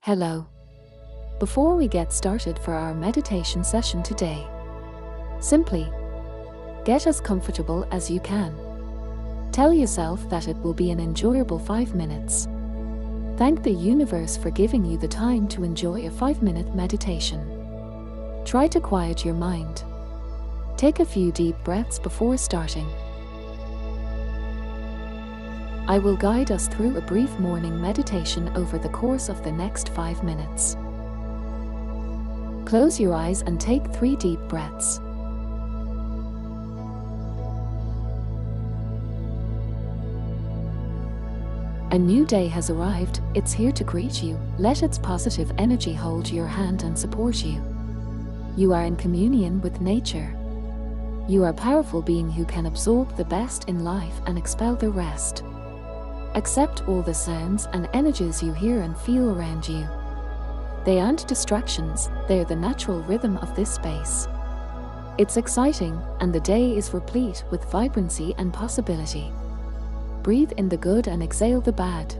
Hello. Before we get started for our meditation session today, simply get as comfortable as you can. Tell yourself that it will be an enjoyable 5 minutes. Thank the universe for giving you the time to enjoy a 5-minute meditation. Try to quiet your mind. Take a few deep breaths before starting. I will guide us through a brief morning meditation over the course of the next 5 minutes. Close your eyes and take 3 deep breaths. A new day has arrived. It's here to greet you. Let its positive energy hold your hand and support you. You are in communion with nature. You are a powerful being who can absorb the best in life and expel the rest. Accept all the sounds and energies you hear and feel around you. They aren't distractions, they are the natural rhythm of this space. It's exciting, and the day is replete with vibrancy and possibility. Breathe in the good and exhale the bad.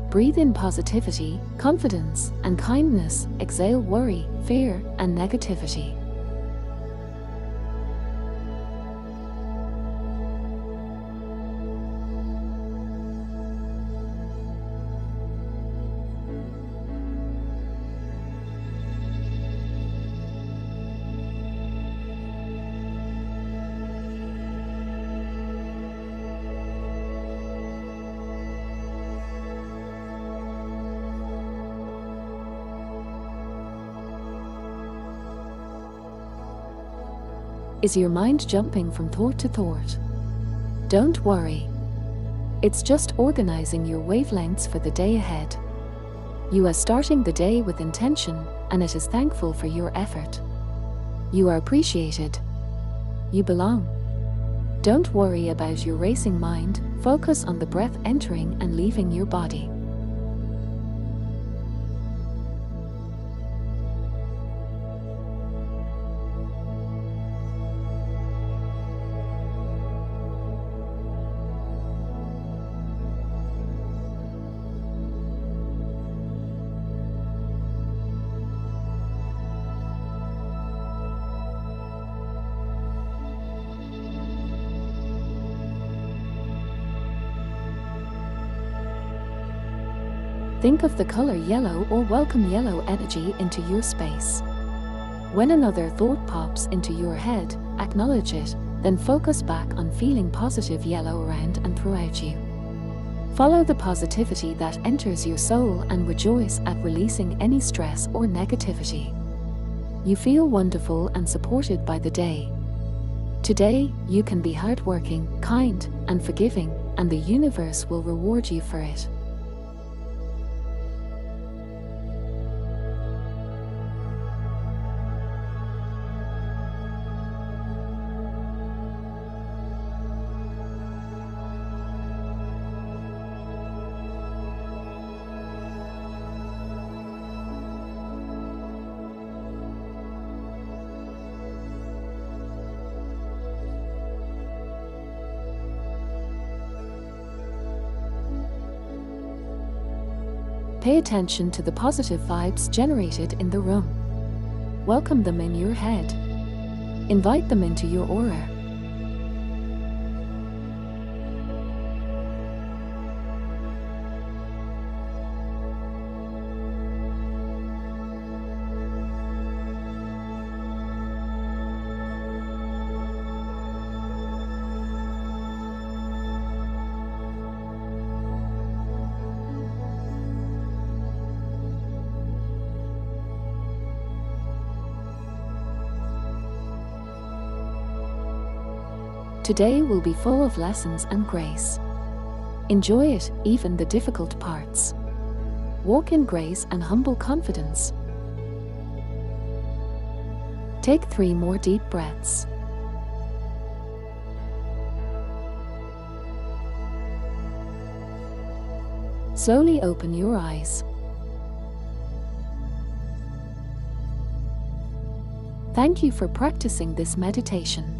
Breathe in positivity, confidence, and kindness. Exhale worry, fear, and negativity. Is your mind jumping from thought to thought? Don't worry. It's just organizing your wavelengths for the day ahead. You are starting the day with intention, and it is thankful for your effort. You are appreciated. You belong. Don't worry about your racing mind. Focus on the breath entering and leaving your body. Think of the color yellow or welcome yellow energy into your space. When another thought pops into your head, acknowledge it, then focus back on feeling positive yellow around and throughout you. Follow the positivity that enters your soul and rejoice at releasing any stress or negativity. You feel wonderful and supported by the day. Today, you can be hardworking, kind, and forgiving, and the universe will reward you for it. Pay attention to the positive vibes generated in the room. Welcome them in your head. Invite them into your aura. Today will be full of lessons and grace. Enjoy it, even the difficult parts. Walk in grace and humble confidence. Take 3 more deep breaths. Slowly open your eyes. Thank you for practicing this meditation.